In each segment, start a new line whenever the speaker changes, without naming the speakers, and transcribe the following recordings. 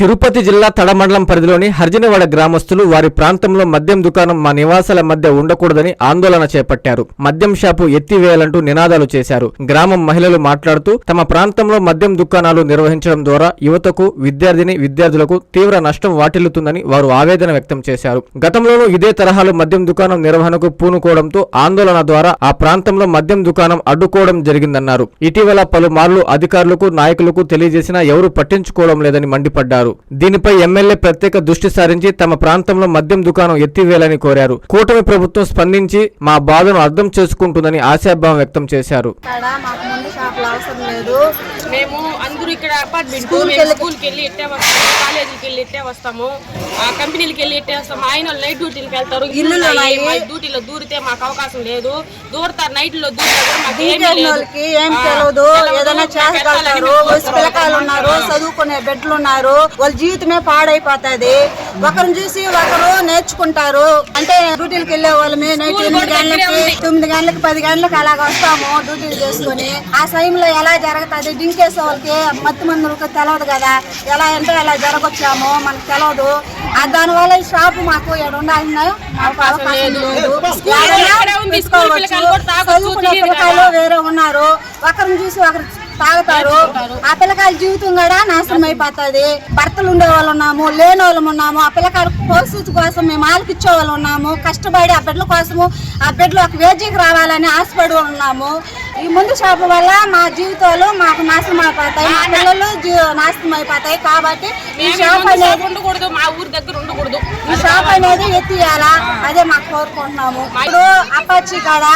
తిరుపతి జిల్లా తడమండలం పరిధిలోని హర్జనవాడ గ్రామస్తులు వారి ప్రాంతంలో మద్యం దుకాణం మా నివాసాల మధ్య ఉండకూడదని ఆందోళన చేపట్టారు. మద్యం షాపు ఎత్తివేయాలంటూ నినాదాలు చేశారు. గ్రామం మహిళలు మాట్లాడుతూ తమ ప్రాంతంలో మద్యం దుకాణాలు నిర్వహించడం ద్వారా యువతకు, విద్యార్థులకు తీవ్ర నష్టం వాటిల్లుతుందని వారు ఆవేదన వ్యక్తం చేశారు. గతంలోనూ ఇదే తరహాలో మద్యం దుకాణం నిర్వహణకు పూనుకోవడంతో ఆందోళన ద్వారా ఆ ప్రాంతంలో మద్యం దుకాణం అడ్డుకోవడం జరిగిందన్నారు. ఇటీవల పలుమార్లు అధికారులకు, నాయకులకు తెలియజేసినా ఎవరూ పట్టించుకోవడం లేదని మండిపడ్డారు. దీనిపై ఎమ్మెల్యే ప్రత్యేక దృష్టి సారించి తమ ప్రాంతంలో మద్యం దుకాణం ఎత్తివేయాలని కోరారు. కూటమి ప్రభుత్వం స్పందించి మా బాధను అర్థం చేసుకుంటుందని ఆశాభావం వ్యక్తం చేశారు.
మేము అందరూ ఇక్కడ అపార్ట్మెంట్ స్కూల్కి వెళ్ళి ఇట్టే వస్తాము, కాలేజీకి వెళ్ళి ఇట్టే వస్తాము, కంపెనీలకి వెళ్ళి ఇట్టే వస్తాము. ఆయన నైట్ డ్యూటీలకు వెళ్తారు. డ్యూటీలో దూరితే మాకు అవకాశం లేదు. దూరతారు నైట్ లో
చదువుకునే బిడ్డలు ఉన్నారు. వాళ్ళ జీవితమే పాడైపోతుంది. ఒకరిని చూసి ఒకరు నేర్చుకుంటారు. అంటే డ్యూటీలకు వెళ్ళే వాళ్ళమే నైట్ 8 గంటలకి 9 గంటలకి 10 గంటలకు అలాగ వస్తాము డ్యూటీలు చేసుకుని. ఆ సమయంలో ఎలా జరుగుతుంది డింకేసే వాళ్ళకి మత్తు మందులకు తెలియదు కదా. ఎలా అంటే ఎలా జరగొచ్చాము మనకు తెలియదు. దానివల్ల ఈ షాపు మాకు ఉండాలన్నా అవకాశం లేదు. చదువుకునే పిల్లకాయలు వేరే ఉన్నారు. ఒకరిని చూసి ఒకరు తాగుతారు. ఆ పిల్లకాయల జీవితం కూడా నాశనం అయిపోతుంది. భర్తలు ఉండే వాళ్ళు ఉన్నాము, లేని వాళ్ళం ఉన్నాము. ఆ పిల్లకాయల పరిస్థితి కోసం మేము ఆలకిచ్చే వాళ్ళు ఉన్నాము. కష్టపడి ఆ బిడ్డల కోసము ఆ బిడ్డలు ఒక వేజీకి రావాలని ఆశపడి ఉన్నాము. ఈ ముందు షాపు వల్ల మా జీవితాలు మాకు నాశనం అయిపోతాయి, మా పిల్లలు నాశనం అయిపోతాయి. కాబట్టి ఈ షాప్ అనేది ఉండకూడదు, మా ఊరి దగ్గర ఉండకూడదు. ఈ షాప్ అనేది ఎత్తియాలా అదే మాకు కోరుకుంటున్నాము. ఇప్పుడు అపాచి కాడ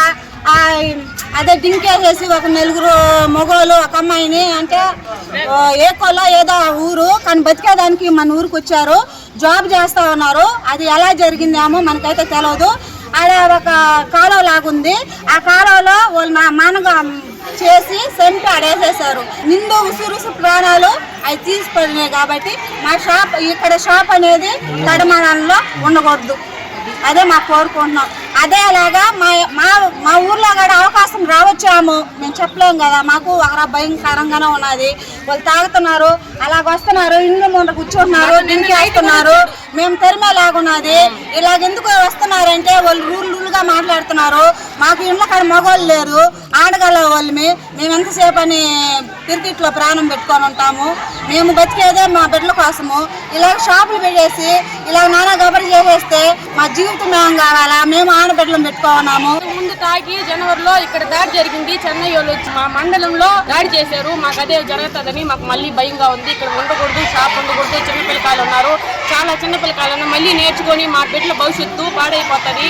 అదే డింకేసేసి ఒక 4 మగవాళ్ళు ఒక అమ్మాయిని అంటే ఏ కొల్లో ఏదో ఊరు కానీ బతికేదానికి మన ఊరికి వచ్చారు. జాబ్ చేస్తా ఉన్నారు. అది ఎలా జరిగిందేమో మనకైతే తెలియదు. అదే ఒక కాలువ లాగుంది. ఆ కాలువలో వాళ్ళు మానగా చేసి సెంటు ఆడేసేసారు. నిండు ఉసురుసు ప్రాణాలు అవి తీసిపోయినాయి. కాబట్టి మా షాప్ ఇక్కడ షాప్ అనేది తడమానంలో ఉండకూడదు. అదే మాకు కోరుకుంటున్నాం. అదే అలాగా మా ఊర్లో కూడా అవకాశం రావచ్చాము మేము చెప్పలేము కదా. మాకు ఒక భయంకరంగానే ఉన్నది. వాళ్ళు తాగుతున్నారు, అలాగ వస్తున్నారు, ఇండ్ల ముందు కూర్చుంటున్నారు, దింకి వేస్తున్నారు. మేము తెరిమేలాగున్నది. ఇలాగెందుకు వస్తున్నారంటే వాళ్ళు రూల్గా మాట్లాడుతున్నారు. మాకు ఇండ్ల కాడ మగవాళ్ళు లేరు, ఆడగల వాళ్ళమి. మేము ఎంతసేపు అని క్రికెట్లో ప్రాణం పెట్టుకొని ఉంటాము. మేము బతికేదే మా బిడ్డల కోసము. ఇలాగ షాపులు పెట్టేసి ఇలాగ నానా గబరి చేసేస్తే మా జీవితం ఏం కావాలా? మేము ఆడబిడ్డలు పెట్టుకున్నాము.
ముందు తాగి జనవరిలో ఇక్కడ దాడి జరిగింది. చెన్నై వాళ్ళు వచ్చి మా మండలంలో దాడి చేశారు. మాకు అదే జరుగుతుందని మాకు మళ్ళీ భయంగా ఉంది. ఇక్కడ ఉండకూడదు, షాప్ ఉండకూడదు. చిన్న పిల్లకాయలు ఉన్నారు, చాలా చిన్న పిల్లకాయలు మళ్ళీ నేర్చుకొని మా బిడ్డల భవిష్యత్తు పాడైపోతుంది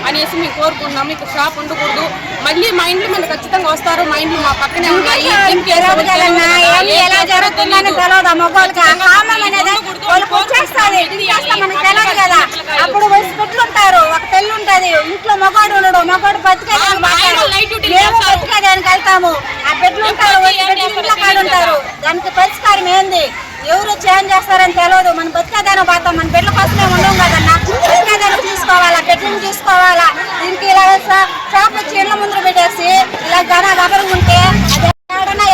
అనేసి మేము కోరుకుంటున్నాము. ఇక్కడ షాప్ ఉండకూడదు. మళ్ళీ మా ఇంట్లో మీద ఖచ్చితంగా వస్తారు. మా ఇంట్లో మా పక్కనే ఉన్నాయి.
అప్పుడు బిడ్డలు ఉంటారు, ఒక పెళ్ళి ఉంటది, ఇంట్లో మగవాడు ఉండడు. మగవాడు బతికేదానికి వెళ్తాము. ఆ బిడ్డలు ఉంటారు, ఇంట్లో కాడు ఉంటారు. దానికి పరిష్కారం ఏంది? ఎవరు చేంజ్ చేస్తారని తెలియదు. మనం బతికేదాన్ని పోతాం. మన బిడ్డల కోసమే ఉండవు కదన్నా. బతికేదాన్ని చూసుకోవాలా, బిడ్డలను చూసుకోవాలా. దీనికి ఇలా షాప్ వచ్చి ఇళ్ళ ముందు పెట్టేసి ఇలా గబరం ఉంటే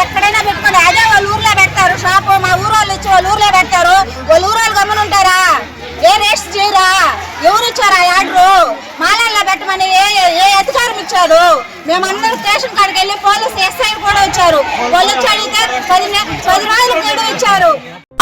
ఎక్కడైనా పెట్టుకోండి. అదే వాళ్ళ ఊర్లో పెడతారు షాపు. మా ఊరు వాళ్ళు వచ్చి వాళ్ళ ఊర్లో పెడతారు. వాళ్ళ ఊరు గమనుంటారా? ఏ రేస్ట్ చేయరా? ఎవరు ఇచ్చారా ఆర్డరు? మాలల్లో పెట్టమని ఏ అధికారం ఇచ్చారు? మేమందరం స్టేషన్ కాడికి వెళ్ళి పోలీసు ఎస్ఐ కూడా వచ్చారు. వాళ్ళు వచ్చి అడిగితే 10 రోజులు గడువు ఇచ్చారు.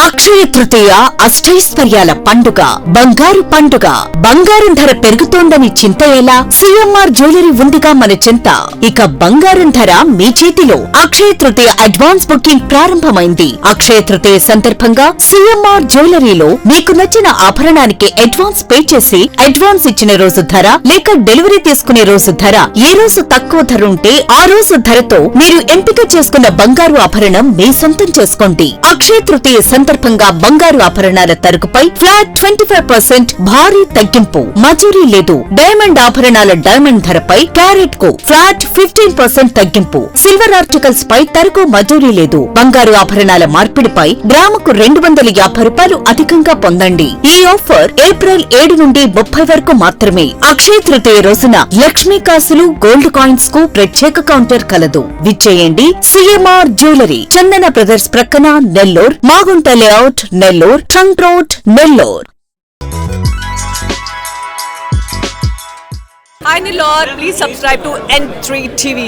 అక్షయ తృతీయ అష్టైశ్వర్యాల పండుగ, బంగారు పండుగ. బంగారం ధర పెరుగుతోందని చింత ఎలా? సిఎంఆర్ జ్యువెలరీ ఉందిగా మన చింత. ఇక బంగారం ధర మీ చేతిలో. అక్షయ తృతీయ అడ్వాన్స్ బుకింగ్ ప్రారంభమైంది. అక్షయ తృతీయ సందర్భంగా సిఎంఆర్ జ్యువెలరీలో మీకు నచ్చిన ఆభరణానికి అడ్వాన్స్ పే చేసి అడ్వాన్స్ ఇచ్చిన రోజు ధర లేక డెలివరీ తీసుకునే రోజు ధర ఏ రోజు తక్కువ ధర ఉంటే ఆ రోజు ధరతో మీరు ఎంపిక చేసుకున్న బంగారు ఆభరణం మీ సొంతం చేసుకోండి. అక్షయ తృతీయ సందర్భంగా బంగారు ఆభరణాల తరుగుపై ఫ్లాట్ 25% భారీ తగ్గింపు. మజూరీ లేదు. డైమండ్ ఆభరణాల డైమండ్ ధరపై క్యారెట్ కు ఫ్లాట్ 15% తగ్గింపు. సిల్వర్ ఆర్టికల్స్ పై తరుగు మజూరీ లేదు. బంగారు ఆభరణాల మార్పిడిపై గ్రాముకు 250 రూపాయలు అధికంగా పొందండి. ఈ ఆఫర్ ఏప్రిల్ 7 నుండి 30 వరకు మాత్రమే. అక్షయ తృతీయ రోజున లక్ష్మీ కాసులు, గోల్డ్ కాయిన్స్ కు ప్రత్యేక కౌంటర్ కలదు. విచ్చేయండి. సిఎంఆర్ జ్యువెలరీ, చందన బ్రదర్స్ ప్రక్కన, Nellore, Magunta layout, Nellore, trunk road, Nellore.
Hi Nellore, please subscribe to N3 TV.